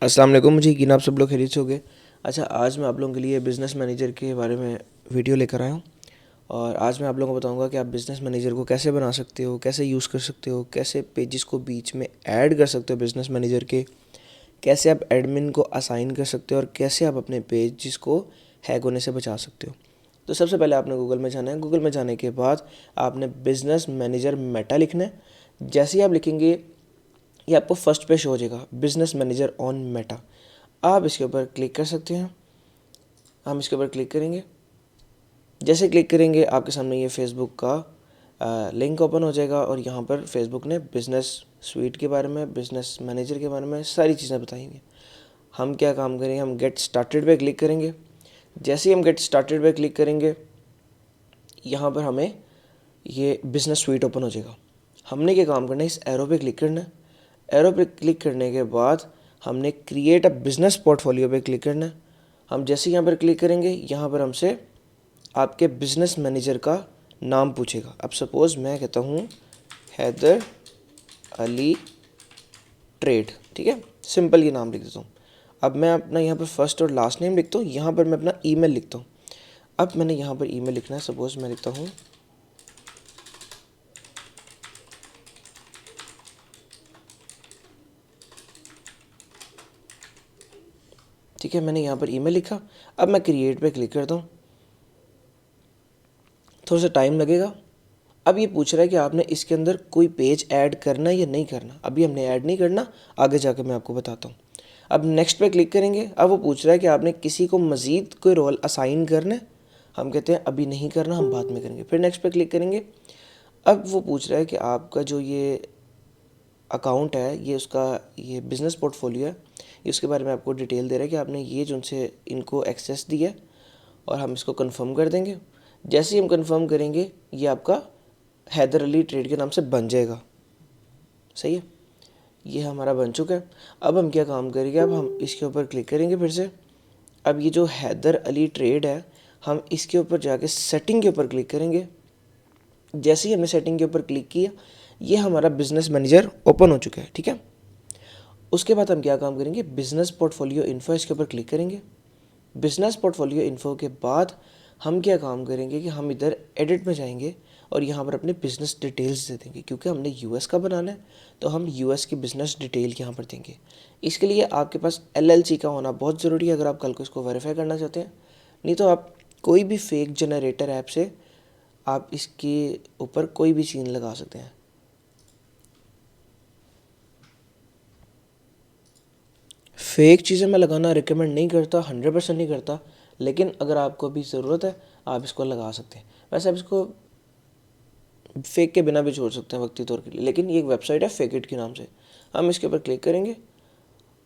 अस्सलाम वालेकुम। मुझे यकीन आप सब लोग खैरियत से होंगे। अच्छा, आज मैं आप लोगों के लिए बिज़नेस मैनेजर के बारे में वीडियो लेकर आया हूँ और आज मैं आप लोगों को बताऊंगा कि आप बिज़नेस मैनेजर को कैसे बना सकते हो, कैसे यूज़ कर सकते हो, कैसे पेजेस को बीच में ऐड कर सकते हो बिज़नेस मैनेजर के, कैसे आप एडमिन को असाइन कर सकते हो और कैसे आप अपने पेजेस को हैक होने से बचा सकते हो। तो सबसे पहले आपने गूगल में जाना है। गूगल में जाने के बाद आपने बिज़नेस मैनेजर मेटा लिखना है। जैसे ही आप लिखेंगे ये आपको फर्स्ट पे शो हो जाएगा, बिज़नेस मैनेजर ऑन मेटा। आप इसके ऊपर क्लिक कर सकते हैं। हम इसके ऊपर क्लिक करेंगे। जैसे क्लिक करेंगे आपके सामने ये फेसबुक का लिंक ओपन हो जाएगा और यहाँ पर फेसबुक ने बिज़नेस स्वीट के बारे में, बिज़नेस मैनेजर के बारे में सारी चीज़ें बताई हुई। हम क्या काम करेंगे, हम गेट स्टार्टेड पे क्लिक करेंगे। जैसे ही हम गेट स्टार्टेड पे क्लिक करेंगे यहाँ पर हमें ये बिज़नेस स्वीट ओपन हो जाएगा। हमने क्या काम करना है, इस एरो पे क्लिक करना है। एरो पे क्लिक करने के बाद हमने क्रिएट अ बिज़नेस पोर्टफोलियो पे क्लिक करना है। हम जैसे यहाँ पर क्लिक करेंगे यहाँ पर हमसे आपके बिज़नेस मैनेजर का नाम पूछेगा। अब सपोज़ मैं कहता हूँ हैदर अली ट्रेड, ठीक है, सिंपल ये नाम लिख देता हूँ। अब मैं अपना यहाँ पर फर्स्ट और लास्ट नेम लिखता हूँ, यहाँ पर मैं अपना ईमेल लिखता हूँ। अब मैंने यहाँ पर ईमेल लिखना है, सपोज़ मैं लिखता हूँ ठीक है, मैंने यहाँ पर ईमेल लिखा। अब मैं क्रिएट पे क्लिक करता हूँ, थोड़ा सा टाइम लगेगा। अब ये पूछ रहा है कि आपने इसके अंदर कोई पेज ऐड करना या नहीं करना। अभी हमने ऐड नहीं करना, आगे जाकर मैं आपको बताता हूँ। अब नेक्स्ट पे क्लिक करेंगे। अब वो पूछ रहा है कि आपने किसी को मज़ीद कोई रोल असाइन करना है। हम कहते हैं अभी नहीं करना, हम बाद में करेंगे। फिर नेक्स्ट पे क्लिक करेंगे। अब वो पूछ रहा है कि आपका जो ये अकाउंट है, ये उसका ये बिज़नेस पोर्टफोलियो है, ये उसके बारे में आपको डिटेल दे रहा है कि आपने ये जो उनसे इनको एक्सेस दिया है और हम इसको कंफर्म कर देंगे। जैसे ही हम कंफर्म करेंगे ये आपका हैदर अली ट्रेड के नाम से बन जाएगा। सही है, ये हमारा बन चुका है। अब हम क्या काम करेंगे, अब हम इसके ऊपर क्लिक करेंगे फिर से। अब ये जो हैदर अली ट्रेड है, हम इसके ऊपर जाके सेटिंग के ऊपर क्लिक करेंगे। जैसे ही हमने सेटिंग के ऊपर क्लिक किया ये हमारा बिज़नेस मैनेजर ओपन हो चुका है, ठीक है। उसके बाद हम क्या काम करेंगे, बिज़नेस पोर्टफोलियो इन्फो इसके ऊपर क्लिक करेंगे। बिज़नेस पोर्टफोलियो इन्फो के बाद हम क्या काम करेंगे कि हम इधर एडिट में जाएंगे और यहाँ पर अपने बिज़नेस डिटेल्स दे देंगे। क्योंकि हमने यूएस का बनाना है तो हम यूएस की बिज़नेस डिटेल यहाँ पर देंगे। इसके लिए आपके पास एलएलसी का होना बहुत ज़रूरी है अगर आप कल को इसको वेरीफाई करना चाहते हैं। नहीं तो आप कोई भी फेक जनरेटर ऐप से आप इसके ऊपर कोई भी सीन लगा सकते हैं। फेक चीज़ें मैं लगाना रिकमेंड नहीं करता, 100% नहीं करता, लेकिन अगर आपको भी ज़रूरत है आप इसको लगा सकते हैं। वैसे आप इसको फेक के बिना भी छोड़ सकते हैं वक्ती तौर के लिए, लेकिन ये एक वेबसाइट है फेक इट के नाम से। हम इसके ऊपर क्लिक करेंगे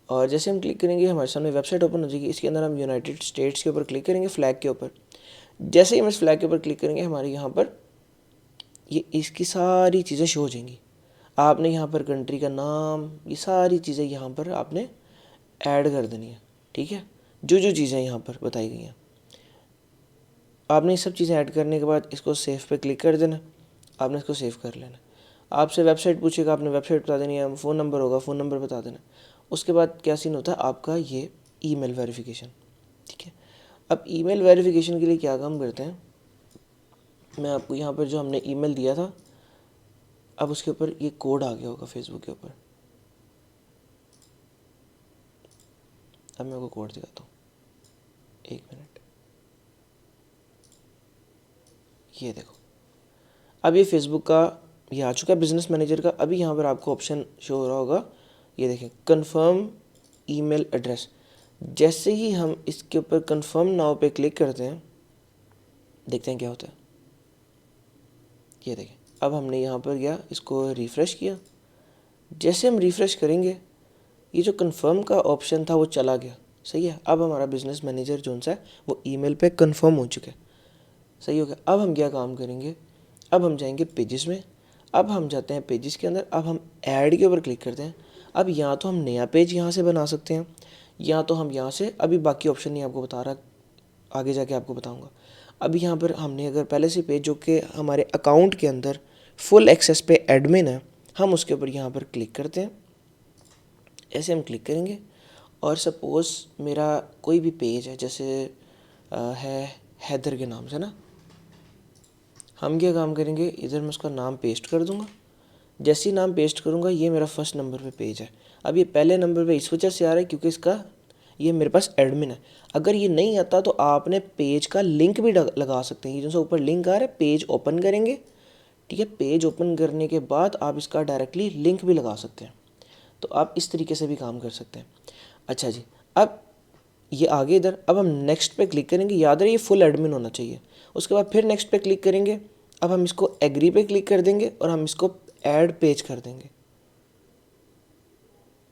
और जैसे हम क्लिक करेंगे हमारे सामने वेबसाइट ओपन हो जाएगी। इसके अंदर हम यूनाइटेड स्टेट्स के ऊपर क्लिक करेंगे, फ्लैग के ऊपर। जैसे ही हम इस फ्लैग के ऊपर क्लिक करेंगे हमारे यहाँ पर ये इसकी सारी चीज़ें शो हो जाएंगी। आपने यहाँ पर कंट्री का नाम, ये सारी चीज़ें यहाँ पर आपने ऐड कर देनी है, ठीक है। जो जो चीज़ें यहाँ पर बताई गई हैं आपने ये सब चीज़ें ऐड करने के बाद इसको सेव पे क्लिक कर देना। आपने इसको सेव कर लेना। आपसे वेबसाइट पूछेगा, आपने वेबसाइट बता देनी है। फ़ोन नंबर होगा, फ़ोन नंबर बता देना। उसके बाद क्या सीन होता है, आपका ये ईमेल वेरिफिकेशन, ठीक है। अब ईमेल वेरिफिकेशन के लिए क्या काम करते हैं, मैं आपको यहाँ पर जो हमने ईमेल दिया था, अब उसके ऊपर ये कोड आ गया होगा फेसबुक के ऊपर। अब मैं आपको कोड दिखाता हूँ, एक मिनट। ये देखो, अब ये फेसबुक का ये आ चुका है बिज़नेस मैनेजर का। अभी यहाँ पर आपको ऑप्शन शो हो रहा होगा, ये देखें, कंफर्म ईमेल एड्रेस। जैसे ही हम इसके ऊपर कंफर्म नाउ पे क्लिक करते हैं, देखते हैं क्या होता है। ये देखें, अब हमने यहाँ पर गया, इसको रिफ़्रेश किया। जैसे हम रिफ़्रेश करेंगे ये जो कंफर्म का ऑप्शन था वो चला गया। सही है, अब हमारा बिज़नेस मैनेजर जो सा है वो ईमेल पे कंफर्म हो चुका है। सही हो गया। अब हम क्या काम करेंगे, अब हम जाएंगे पेजेस में। अब हम जाते हैं पेजेस के अंदर, अब हम ऐड के ऊपर क्लिक करते हैं। अब या तो हम नया पेज यहाँ से बना सकते हैं या तो हम यहाँ से, अभी बाकी ऑप्शन नहीं आपको बता रहा, आगे जाके आपको बताऊँगा। अभी यहाँ पर हमने अगर पहले से पेज जो कि हमारे अकाउंट के अंदर फुल एक्सेस पे एडमिन है, हम उसके ऊपर यहाँ पर क्लिक करते हैं। ऐसे हम क्लिक करेंगे और सपोज़ मेरा कोई भी पेज है, जैसे है हैदर के नाम से ना, हम क्या काम करेंगे, इधर मैं उसका नाम पेस्ट कर दूंगा। जैसे ही नाम पेस्ट करूंगा, ये मेरा फर्स्ट नंबर पे पेज है। अब ये पहले नंबर पे इस वजह से आ रहा है क्योंकि इसका ये मेरे पास एडमिन है। अगर ये नहीं आता तो आपने पेज का लिंक भी लगा सकते हैं। ये जो ऊपर लिंक आ रहा है, पेज ओपन करेंगे, ठीक है। पेज ओपन करने के बाद आप इसका डायरेक्टली लिंक भी लगा सकते हैं। तो आप इस तरीके से भी काम कर सकते हैं। अच्छा जी, अब ये आगे इधर, अब हम नेक्स्ट पे क्लिक करेंगे। याद रहे ये फुल एडमिन होना चाहिए। उसके बाद फिर नेक्स्ट पे क्लिक करेंगे। अब हम इसको एग्री पे क्लिक कर देंगे और हम इसको ऐड पेज कर देंगे।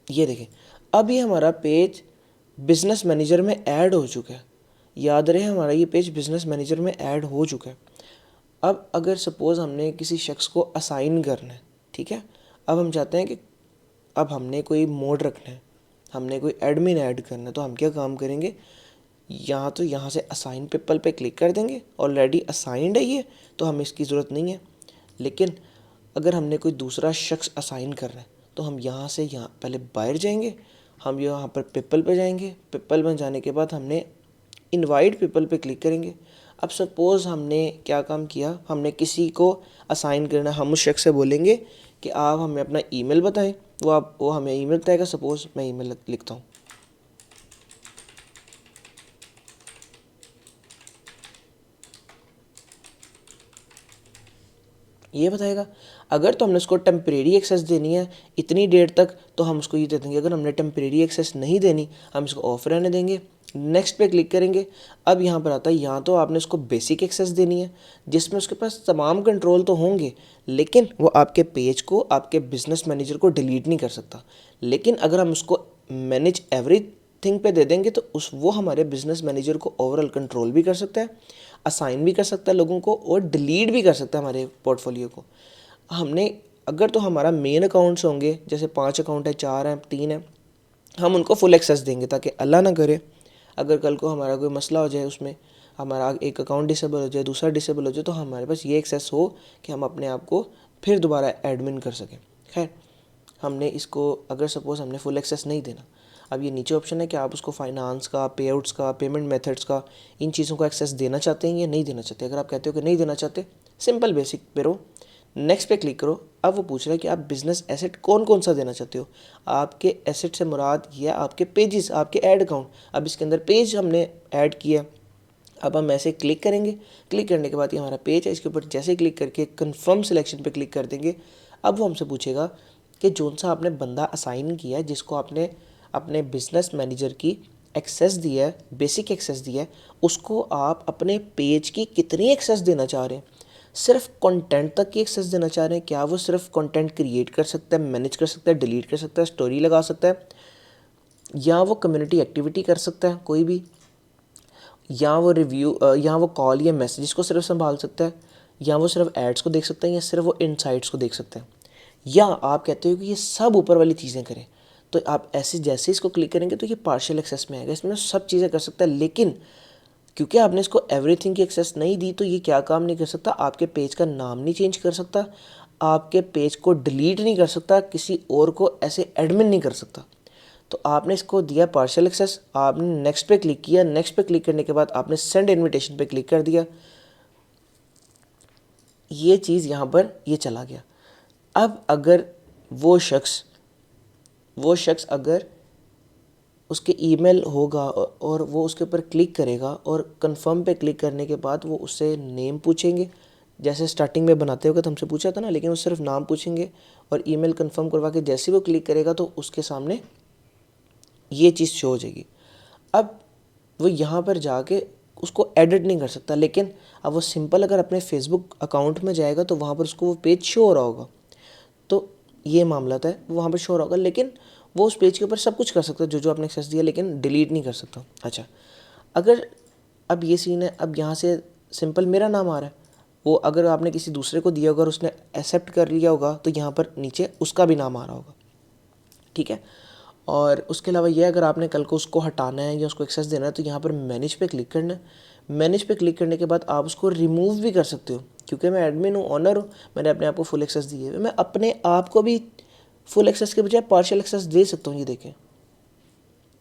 ये देखें, अब ये हमारा पेज बिजनेस मैनेजर में ऐड हो चुका है। याद रहे हमारा ये पेज बिजनेस मैनेजर में ऐड हो चुका है। अब अगर सपोज़ हमने किसी शख्स को असाइन करना है, ठीक है। अब हम चाहते हैं कि अब हमने कोई मोड रखना है, हमने कोई एडमिन ऐड करना है, तो हम क्या काम करेंगे, यहाँ से असाइन पीपल पे क्लिक कर देंगे। ऑलरेडी असाइंड है ये, तो हमें इसकी ज़रूरत नहीं है। लेकिन अगर हमने कोई दूसरा शख्स असाइन करना है तो हम यहाँ से यहाँ पहले बाहर जाएंगे, हम यहाँ पर पीपल पे जाएंगे। पीपल में जाने के बाद हमने इनवाइट पीपल पे क्लिक करेंगे। अब सपोज़ हमने क्या काम किया, हमने किसी को असाइन करना, हम उस शख्स से बोलेंगे कि आप हमें अपना ईमेल बताएं। वो हमें ईमेल बताएगा। सपोज़ मैं ईमेल लिखता हूँ, ये बताएगा। अगर तो हमने उसको टेम्परेरी एक्सेस देनी है इतनी देर तक, तो हम उसको ये दे देंगे। अगर हमने टेम्परेरी एक्सेस नहीं देनी, हम इसको ऑफ रहने देंगे। नेक्स्ट पे क्लिक करेंगे। अब यहाँ पर आता है, यहाँ तो आपने उसको बेसिक एक्सेस देनी है, जिसमें उसके पास तमाम कंट्रोल तो होंगे, लेकिन वो आपके पेज को, आपके बिजनेस मैनेजर को डिलीट नहीं कर सकता। लेकिन अगर हम उसको मैनेज एवरीथिंग पे दे देंगे तो वो हमारे बिजनेस मैनेजर को ओवरऑल कंट्रोल भी कर सकता है, असाइन भी कर सकता है लोगों को, और डिलीट भी कर सकता है हमारे पोर्टफोलियो को। हमने अगर तो हमारा मेन अकाउंट्स होंगे, जैसे 5 अकाउंट है, 4 हैं, 3 हैं, हम उनको फुल एक्सेस देंगे ताकि अल्लाह ना करे अगर कल को हमारा कोई मसला हो जाए, उसमें हमारा एक अकाउंट डिसेबल हो जाए, दूसरा डिसेबल हो जाए, तो हमारे पास ये एक्सेस हो कि हम अपने आप को फिर दोबारा एडमिन कर सकें। खैर, हमने इसको अगर सपोज़ हमने फुल एक्सेस नहीं देना, अब ये नीचे ऑप्शन है कि आप उसको फाइनेंस का, पे आउट्स का, पेमेंट मेथड्स का, इन चीज़ों का एक्सेस देना चाहते हैं या नहीं देना चाहते। अगर आप कहते हो कि नहीं देना चाहते, सिंपल बेसिक पे रहो, नेक्स्ट पे क्लिक करो। अब वो पूछ रहा है कि आप बिजनेस एसेट कौन कौन सा देना चाहते हो। आपके एसेट से मुराद या आपके पेजेस, आपके ऐड अकाउंट। अब इसके अंदर पेज हमने ऐड किया। अब हम ऐसे क्लिक करेंगे। क्लिक करने के बाद ये हमारा पेज है, इसके ऊपर जैसे क्लिक करके कंफर्म सिलेक्शन पे क्लिक कर देंगे। अब वो हमसे पूछेगा कि जोन सा आपने बंदा असाइन किया है, जिसको आपने अपने बिजनेस मैनेजर की एक्सेस दिया है, बेसिक एक्सेस दिया है, उसको आप अपने पेज की कितनी एक्सेस देना चाह रहे हैं। सिर्फ कंटेंट तक की एक्सेस देना चाह रहे हैं, क्या वो सिर्फ कंटेंट क्रिएट कर सकता है, मैनेज कर सकता है, डिलीट कर सकता है, स्टोरी लगा सकता है, या वो कम्युनिटी एक्टिविटी कर सकता है कोई भी, या वो रिव्यू, या वो कॉल या मैसेजेस को सिर्फ संभाल सकता है, या वो सिर्फ एड्स को देख सकता है, या सिर्फ वो इनसाइट्स को देख सकता है, या आप कहते हो कि ये सब ऊपर वाली चीज़ें करें। तो आप ऐसे जैसे इसको क्लिक करेंगे तो ये पार्शियल एक्सेस में आएगा, इसमें सब चीज़ें कर सकता है। लेकिन क्योंकि आपने इसको एवरीथिंग की एक्सेस नहीं दी, तो ये क्या काम नहीं कर सकता, आपके पेज का नाम नहीं चेंज कर सकता, आपके पेज को डिलीट नहीं कर सकता, किसी और को ऐसे एडमिन नहीं कर सकता। तो आपने इसको दिया पार्शियल एक्सेस, आपने नेक्स्ट पे क्लिक किया। नेक्स्ट पे क्लिक करने के बाद आपने सेंड इनविटेशन पे क्लिक कर दिया। ये चीज़ यहाँ पर ये चला गया। अब अगर वो शख्स अगर उसके ईमेल होगा और वो उसके ऊपर क्लिक करेगा, और कंफर्म पे क्लिक करने के बाद वो उससे नेम पूछेंगे, जैसे स्टार्टिंग में बनाते वक्त हमसे पूछा था ना, लेकिन वो सिर्फ नाम पूछेंगे, और ईमेल कंफर्म करवा के जैसे वो क्लिक करेगा तो उसके सामने ये चीज़ शो हो जाएगी। अब वो यहाँ पर जाके उसको एडिट नहीं कर सकता, लेकिन अब वो सिंपल अगर अपने फेसबुक अकाउंट में जाएगा तो वहाँ पर उसको वो पेज शो हो रहा होगा। तो ये मामला है, वो वहाँ पर शो हो रहा होगा, लेकिन वो उस पेज के ऊपर सब कुछ कर सकता है जो आपने एक्सेस दिया, लेकिन डिलीट नहीं कर सकता। अच्छा, अगर अब ये सीन है, अब यहाँ से सिंपल मेरा नाम आ रहा है, वो अगर आपने किसी दूसरे को दिया होगा और उसने एक्सेप्ट कर लिया होगा तो यहाँ पर नीचे उसका भी नाम आ रहा होगा, ठीक है। और उसके अलावा ये, अगर आपने कल को उसको हटाना है या उसको एक्सेस देना है तो यहाँ पर मैनेज पे क्लिक करना है। मैनेज पे क्लिक करने के बाद आप उसको रिमूव भी कर सकते हो। क्योंकि मैं एडमिन हूँ, ऑनर हूँ, मैंने अपने आप को फुल एक्सेस दिए हुए, मैं अपने आप को भी फुल एक्सेस के बजाय पार्शियल एक्सेस दे सकता हूँ। ये देखें,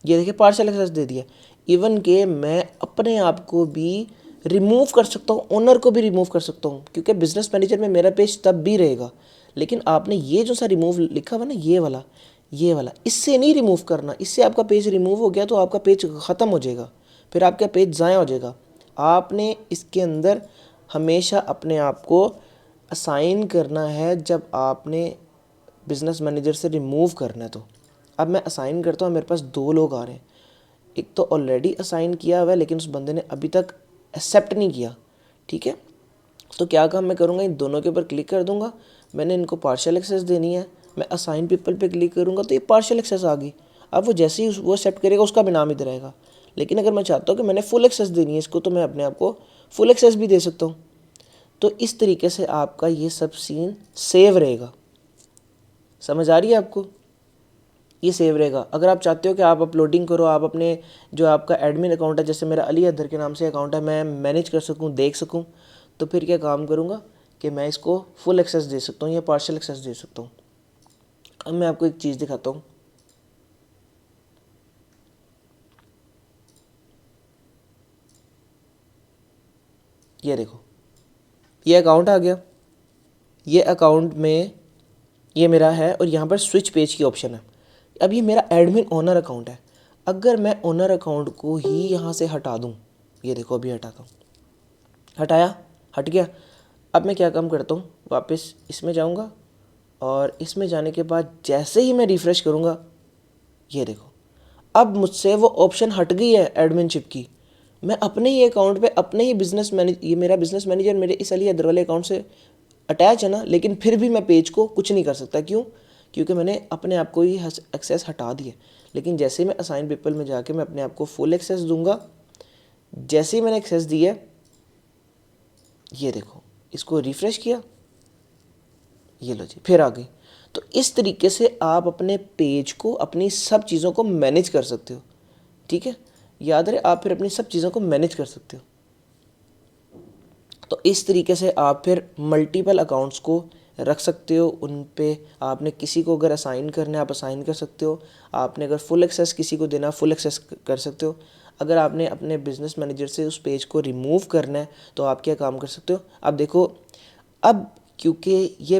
ये देखिए पार्शियल एक्सेस दे दिया। इवन के मैं अपने आप को भी रिमूव कर सकता हूँ, ओनर को भी रिमूव कर सकता हूँ, क्योंकि बिजनेस मैनेजर में मेरा पेज तब भी रहेगा। लेकिन आपने ये जो सा रिमूव लिखा हुआ ना, ये वाला इससे नहीं रिमूव करना। इससे आपका पेज रिमूव हो गया तो आपका पेज ख़त्म हो जाएगा, फिर आपका पेज ज़ाया हो जाएगा। आपने इसके अंदर हमेशा अपने आप को असाइन करना है जब आपने बिज़नेस मैनेजर से रिमूव करना है। तो अब मैं असाइन करता हूँ, मेरे पास 2 लोग आ रहे हैं। एक तो ऑलरेडी असाइन किया हुआ है लेकिन उस बंदे ने अभी तक एक्सेप्ट नहीं किया, ठीक है। तो क्या काम मैं करूँगा, इन दोनों के ऊपर क्लिक कर दूंगा। मैंने इनको पार्शियल एक्सेस देनी है, मैं असाइन पीपल पे क्लिक करूँगा तो ये पार्शियल एक्सेस आ गई। अब वो जैसे ही वो एक्सेप्ट करेगा उसका भी नाम इधर आएगा। लेकिन अगर मैं चाहता हूँ कि मैंने फुल एक्सेस देनी है इसको, तो मैं अपने आप को फुल एक्सेस भी दे सकता हूँ। तो इस तरीके से आपका ये सब सीन सेव रहेगा। समझ आ रही है आपको? ये सेव रहेगा। अगर आप चाहते हो कि आप अपलोडिंग करो, आप अपने जो आपका एडमिन अकाउंट है, जैसे मेरा अली अदर के नाम से अकाउंट है, मैं मैनेज कर सकूं, देख सकूं, तो फिर क्या काम करूंगा कि मैं इसको फुल एक्सेस दे सकता हूं या पार्शियल एक्सेस दे सकता हूं। अब मैं आपको एक चीज़ दिखाता हूं। ये देखो, ये अकाउंट आ गया। ये अकाउंट में ये मेरा है और यहाँ पर स्विच पेज की ऑप्शन है। अब ये मेरा एडमिन ओनर अकाउंट है। अगर मैं ओनर अकाउंट को ही यहाँ से हटा दूँ, ये देखो अभी हटाता हूँ, हटाया, हट गया। अब मैं क्या काम करता हूँ, वापस इसमें जाऊँगा और इसमें जाने के बाद जैसे ही मैं रिफ़्रेश करूँगा, ये देखो अब मुझसे वो ऑप्शन हट गई है एडमिनशिप की। मैं अपने ही अकाउंट पे अपने ही बिजनेस मैनेज, ये मेरा बिजनेस मैनेजर मेरे इस अली अदर वाले अकाउंट से अटैच है ना, लेकिन फिर भी मैं पेज को कुछ नहीं कर सकता। क्यों? क्योंकि मैंने अपने आप को ही एक्सेस हटा दिया। लेकिन जैसे ही मैं असाइन पीपल में जाके मैं अपने आप को फुल एक्सेस दूंगा, जैसे ही मैंने एक्सेस दिया, ये देखो इसको रिफ़्रेश किया, ये लो जी फिर आ गई। तो इस तरीके से आप अपने पेज को, अपनी सब चीज़ों को मैनेज कर सकते हो, ठीक है। याद रहे, आप फिर अपनी सब चीज़ों को मैनेज कर सकते हो। तो इस तरीके से आप फिर मल्टीपल अकाउंट्स को रख सकते हो। उन पे आपने किसी को अगर असाइन करना है आप असाइन कर सकते हो। आपने अगर फुल एक्सेस किसी को देना, फुल एक्सेस कर सकते हो। अगर आपने अपने बिजनेस मैनेजर से उस पेज को रिमूव करना है तो आप क्या काम कर सकते हो। अब देखो, अब क्योंकि ये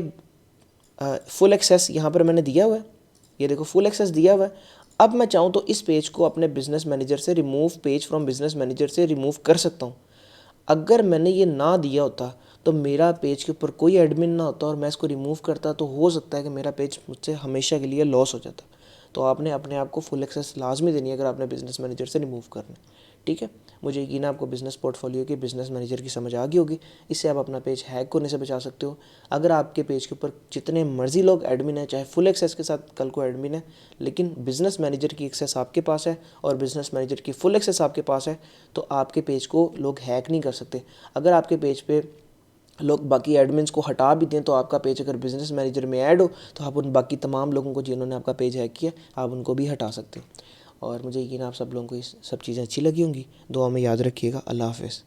फुल एक्सेस यहाँ पर मैंने दिया हुआ है, ये देखो फुल एक्सेस दिया हुआ है। अब मैं चाहूँ तो इस पेज को अपने बिजनेस मैनेजर से remove, page from business manager से रिमूव कर सकता हूँ। अगर मैंने ये ना दिया होता तो मेरा पेज के ऊपर कोई एडमिन ना होता और मैं इसको रिमूव करता, तो हो सकता है कि मेरा पेज मुझसे हमेशा के लिए लॉस हो जाता। तो आपने अपने आप को फुल एक्सेस लाजमी देनी है अगर आपने बिजनेस मैनेजर से रिमूव करना है, ठीक है। मुझे यकीन है आपको बिजनेस पोर्टफोलियो की, बिजनेस मैनेजर की समझ आ गई होगी। इससे आप अपना पेज हैक होने से बचा सकते हो। अगर आपके पेज के ऊपर जितने मर्जी लोग एडमिन है, चाहे फुल एक्सेस के साथ कल को एडमिन है, लेकिन बिजनेस मैनेजर की एक्सेस आपके पास है और बिजनेस मैनेजर की फुल एक्सेस आपके पास है, तो आपके पेज को लोग हैक नहीं कर सकते। अगर आपके पेज पे लोग बाकी एडमिन्स को हटा भी दें तो आपका पेज अगर बिजनेस मैनेजर में ऐड हो तो आप उन बाकी तमाम लोगों को जिन्होंने आपका पेज हैक किया, आप उनको भी हटा सकते हो। और मुझे यकीन है आप सब लोगों को ये सब चीज़ें अच्छी लगी होंगी। दुआ में याद रखिएगा। अल्लाह हाफ़िज़।